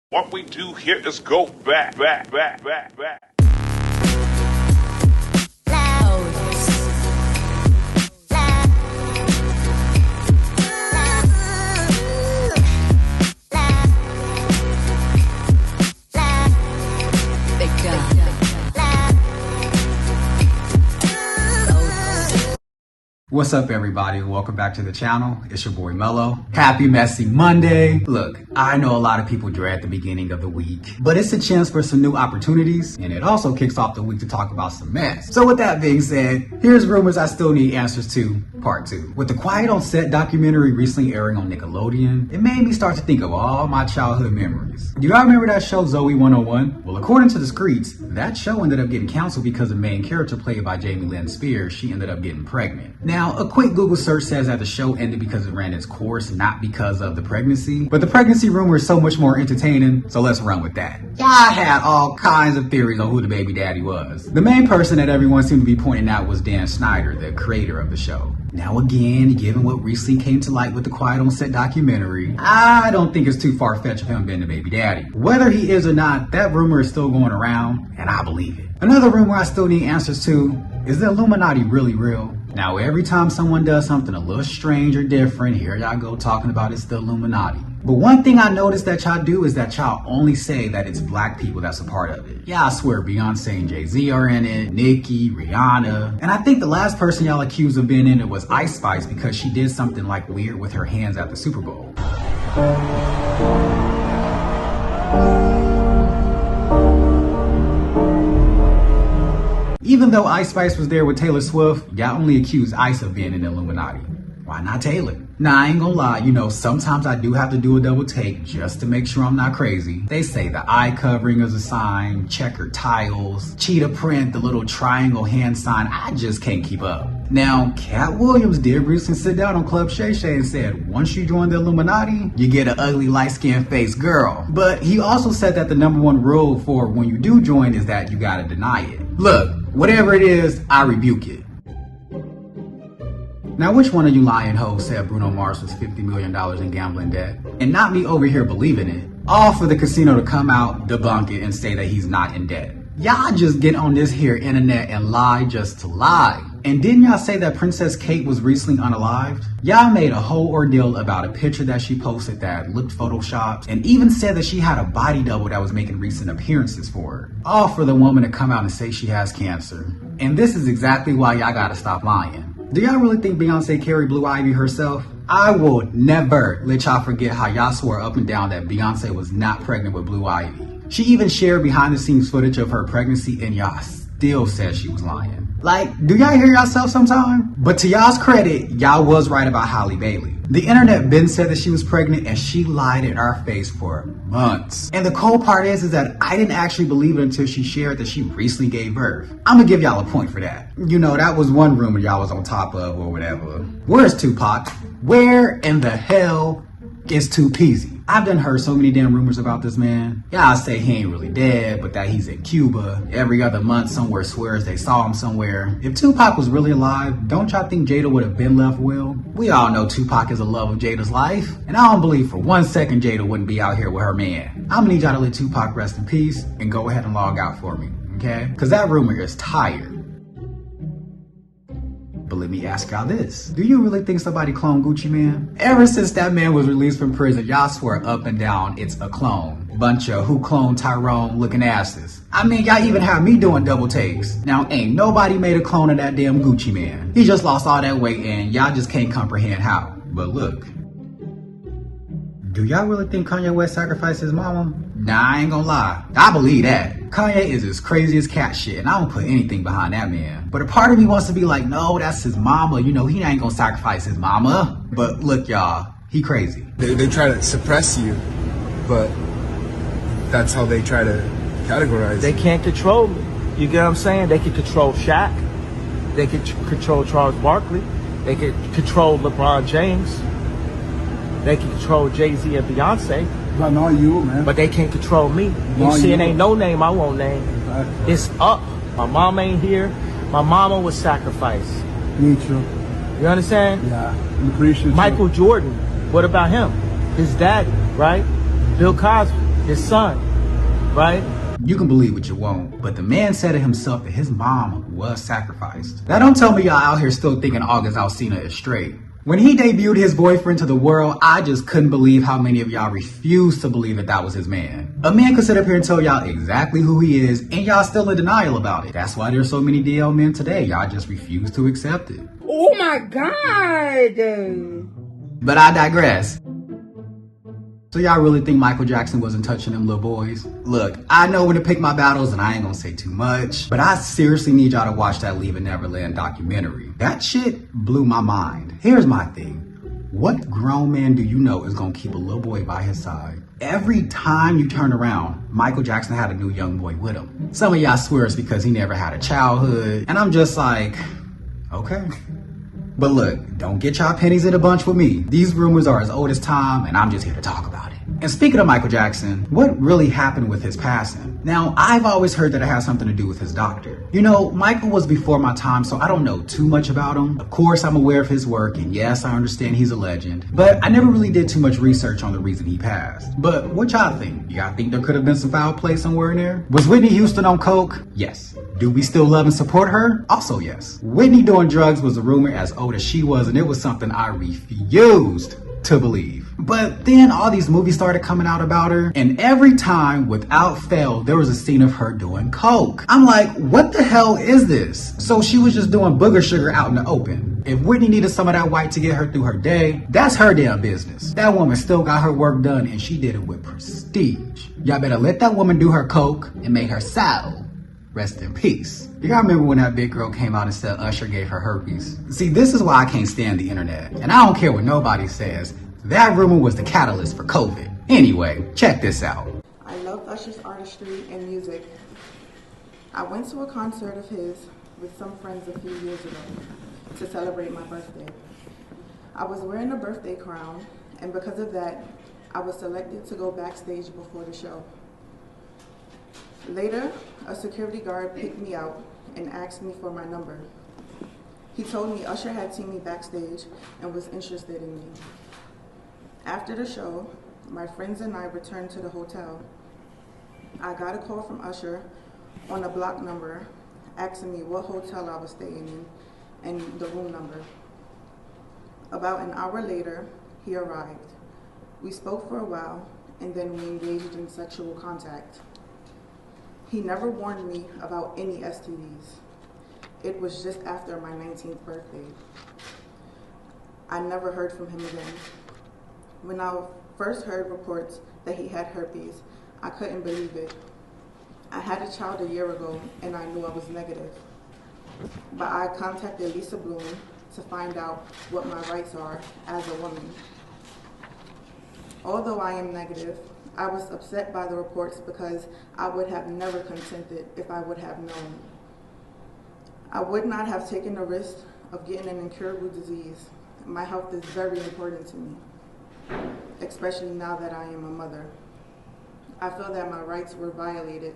What we do here is go back. What's up, everybody? Welcome back to the channel. It's your boy Mello. Happy Messy Monday. Look, I know a lot of people dread the beginning of the week, but it's a chance for some new opportunities, and it also kicks off the week to talk about some mess. So with that being said, here's rumors I still need answers to, part 2. With the Quiet on Set documentary recently airing on Nickelodeon, it made me start to think of all my childhood memories. Do y'all remember that show Zoe 101? Well, according to the streets, that show ended up getting canceled because the main character played by Jamie Lynn Spears, she ended up getting pregnant. Now, a quick Google search says that the show ended because it ran its course, not because of the pregnancy. But the pregnancy rumor is so much more entertaining, so let's run with that. Y'all had all kinds of theories on who the baby daddy was. The main person that everyone seemed to be pointing out was Dan Snyder, the creator of the show. Now again, given what recently came to light with the Quiet on Set documentary, I don't think it's too far-fetched of him being the baby daddy. Whether he is or not, that rumor is still going around, and I believe it. Another rumor I still need answers to, is the Illuminati really real? Now, every time someone does something a little strange or different, here y'all go talking about it's the Illuminati. But one thing I noticed that y'all do is that y'all only say that it's black people that's a part of it. Yeah, I swear Beyonce and Jayz are in it, Nicki, Rihanna. And I think the last person y'all accused of being in it was Ice Spice because she did something like weird with her hands at the Super Bowl. Even though Ice Spice was there with Taylor Swift, y'all only accused Ice of being in the Illuminati. Why not Taylor? Nah, I ain't gonna lie, sometimes I do have to do a double take just to make sure I'm not crazy. They say the eye covering is a sign, checkered tiles, cheetah print, the little triangle hand sign, I just can't keep up. Now, Cat Williams did recently sit down on Club Shay Shay and said, once you join the Illuminati, you get an ugly light-skinned face girl. But he also said that the #1 rule for when you do join is that you gotta deny it. Look, whatever it is, I rebuke it. Now, which one of you lying hoes said Bruno Mars was $50 million in gambling debt? And not me over here believing it. All for the casino to come out, debunk it, and say that he's not in debt. Y'all just get on this here internet and lie just to lie. And didn't y'all say that Princess Kate was recently unalived? Y'all made a whole ordeal about a picture that she posted that looked photoshopped, and even said that she had a body double that was making recent appearances for her. All for the woman to come out and say she has cancer. And this is exactly why y'all gotta stop lying. Do y'all really think Beyonce carried Blue Ivy herself? I will never let y'all forget how y'all swore up and down that Beyonce was not pregnant with Blue Ivy. She even shared behind the scenes footage of her pregnancy and y'all still said she was lying. Like, do y'all hear yourself sometime? But to y'all's credit, y'all was right about Halle Bailey. The internet been said that she was pregnant and she lied in our face for months. And the cold part is that I didn't actually believe it until she shared that she recently gave birth. I'm gonna give y'all a point for that. That was one rumor y'all was on top of or whatever. Where's Tupac? Where in the hell is Tupeasy? I've done heard so many damn rumors about this man. Y'all say he ain't really dead, but that he's in Cuba. Every other month somewhere swears they saw him somewhere. If Tupac was really alive, don't y'all think Jada would have been left will? We all know Tupac is the love of Jada's life. And I don't believe for 1 second Jada wouldn't be out here with her man. I'm gonna need y'all to let Tupac rest in peace and go ahead and log out for me, okay? Cause that rumor is tired. But let me ask y'all this. Do you really think somebody cloned Gucci Mane? Ever since that man was released from prison, y'all swear up and down it's a clone. Bunch of who cloned Tyrone looking asses. I mean, y'all even have me doing double takes. Now, ain't nobody made a clone of that damn Gucci Mane. He just lost all that weight and y'all just can't comprehend how. But look. Do y'all really think Kanye West sacrificed his mama? Nah, I ain't gonna lie. I believe that. Kanye is as crazy as cat shit, and I don't put anything behind that man. But a part of me wants to be like, no, that's his mama. He ain't gonna sacrifice his mama. But look, y'all, he crazy. They try to suppress you, but that's how they try to categorize They you. can't control me. You get what I'm saying? They can control Shaq. They can control Charles Barkley. They can control LeBron James. They can control Jayz and Beyonce. But not you, man. But they can't control me. You see, it ain't no name I won't name. Exactly. It's up. My mom ain't here. My mama was sacrificed. Me too. You understand? Yeah, appreciate Michael Jordan, what about him? His daddy, right? Bill Cosby. his son, right? You can believe what you want, but the man said it himself that his mom was sacrificed. Now don't tell me y'all out here still thinking August Alsina is straight. When he debuted his boyfriend to the world, I just couldn't believe how many of y'all refused to believe that that was his man. A man could sit up here and tell y'all exactly who he is, and y'all still in denial about it. That's why there's so many DL men today. Y'all just refuse to accept it. Oh my God. But I digress. So y'all really think Michael Jackson wasn't touching them little boys? Look, I know when to pick my battles and I ain't gonna say too much, but I seriously need y'all to watch that Leaving Neverland documentary. That shit blew my mind. Here's my thing. What grown man do you know is gonna keep a little boy by his side? Every time you turn around, Michael Jackson had a new young boy with him. Some of y'all swear it's because he never had a childhood, and I'm just like, okay. But look, don't get y'all pennies in a bunch with me. These rumors are as old as time, and I'm just here to talk about it. And speaking of Michael Jackson, what really happened with his passing? Now, I've always heard that it has something to do with his doctor. You know, Michael was before my time, so I don't know too much about him. Of course, I'm aware of his work, and yes, I understand he's a legend. But I never really did too much research on the reason he passed. But what y'all think? Y'all think there could have been some foul play somewhere in there? Was Whitney Houston on coke? Yes. Do we still love and support her? Also yes. Whitney doing drugs was a rumor as old as she was, and it was something I refused to believe. But then all these movies started coming out about her, and every time, without fail, there was a scene of her doing coke. I'm like, what the hell is this? So she was just doing booger sugar out in the open. If Whitney needed some of that white to get her through her day, that's her damn business. That woman still got her work done, and she did it with prestige. Y'all better let that woman do her coke and make her so. Rest in peace. You gotta remember when that big girl came out and said Usher gave her herpes. See, this is why I can't stand the internet. And I don't care what nobody says. That rumor was the catalyst for COVID. Anyway, check this out. I love Usher's artistry and music. I went to a concert of his with some friends a few years ago to celebrate my birthday. I was wearing a birthday crown, and because of that, I was selected to go backstage before the show. Later, a security guard picked me out and asked me for my number. He told me Usher had seen me backstage and was interested in me. After the show, my friends and I returned to the hotel. I got a call from Usher on a block number asking me what hotel I was staying in and the room number. About an hour later, he arrived. We spoke for a while, and then we engaged in sexual contact. He never warned me about any STDs. It was just after my 19th birthday. I never heard from him again. When I first heard reports that he had herpes, I couldn't believe it. I had a child a year ago, and I knew I was negative. But I contacted Lisa Bloom to find out what my rights are as a woman. Although I am negative, I was upset by the reports because I would have never consented if I would have known. I would not have taken the risk of getting an incurable disease. My health is very important to me, especially now that I am a mother. I feel that my rights were violated.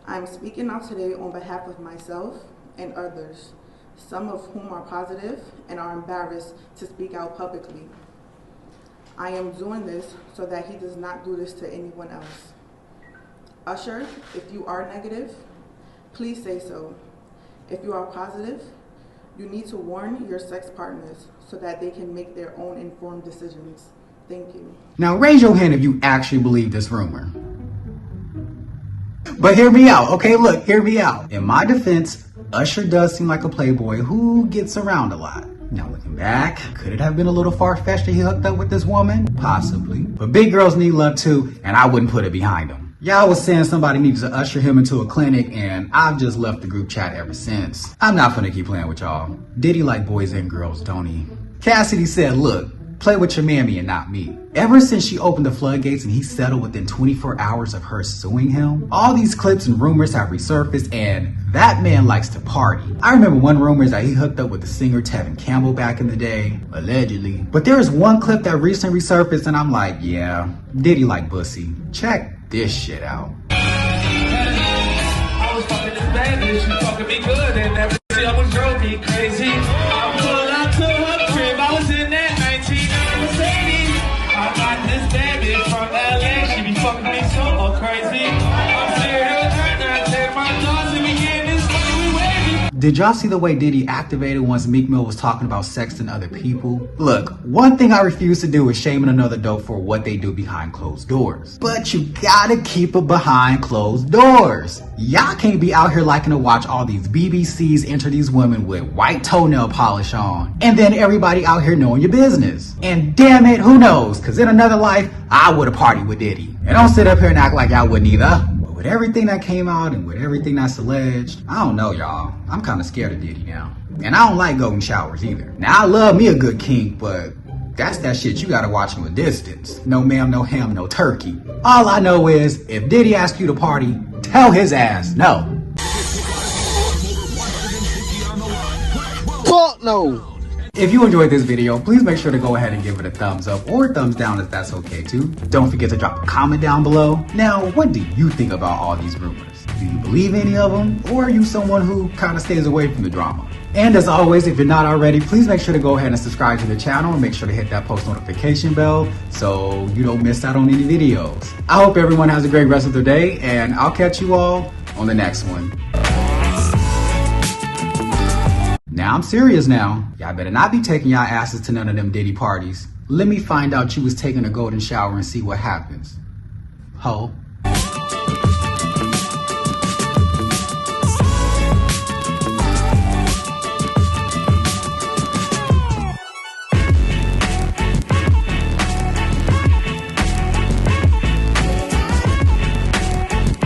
I am speaking out today on behalf of myself and others, some of whom are positive and are embarrassed to speak out publicly. I am doing this so that he does not do this to anyone else. Usher, if you are negative, please say so. If you are positive, you need to warn your sex partners so that they can make their own informed decisions. Thank you. Now raise your hand if you actually believe this rumor. But hear me out, okay? Look, hear me out. In my defense, Usher does seem like a playboy who gets around a lot. Now looking back, could it have been a little far-fetched that he hooked up with this woman? Possibly. But big girls need love too, and I wouldn't put it behind him. Y'all was saying somebody needs to usher him into a clinic, and I've just left the group chat ever since. I'm not gonna keep playing with y'all. Diddy like boys and girls, don't he? Cassidy said, look, play with your mammy and not me. Ever since she opened the floodgates and he settled within 24 hours of her suing him, all these clips and rumors have resurfaced, and that man likes to party. I remember one rumor is that he hooked up with the singer Tevin Campbell back in the day, allegedly. But there is one clip that recently resurfaced and I'm like, yeah, Diddy like bussy. Check this shit out. I was fucking this bad bitch, she fucking me good, and every day I was drove me crazy. I pulled up to her crib, I was in that 19 Mercedes. I got this bad bitch from LA, she be fucking me Did y'all see the way Diddy activated once Meek Mill was talking about sexting other people? Look, one thing I refuse to do is shaming another dope for what they do behind closed doors. But you gotta keep it behind closed doors. Y'all can't be out here liking to watch all these BBCs enter these women with white toenail polish on, and then everybody out here knowing your business. And damn it, who knows? Cause in another life, I would've partied with Diddy. And don't sit up here and act like y'all wouldn't either. With everything that came out and with everything that's alleged, I don't know, y'all. I'm kind of scared of Diddy now. And I don't like golden showers either. Now, I love me a good kink, but that's that shit you gotta watch from a distance. No ma'am, no ham, no turkey. All I know is, if Diddy asks you to party, tell his ass no. Fuck no! If you enjoyed this video, please make sure to go ahead and give it a thumbs up or a thumbs down if that's okay too. Don't forget to drop a comment down below. Now, what do you think about all these rumors? Do you believe any of them? Or are you someone who kind of stays away from the drama? And as always, if you're not already, please make sure to go ahead and subscribe to the channel and make sure to hit that post notification bell so you don't miss out on any videos. I hope everyone has a great rest of their day, and I'll catch you all on the next one. Now I'm serious now. Y'all better not be taking y'all asses to none of them Diddy parties. Let me find out you was taking a golden shower and see what happens. Ho.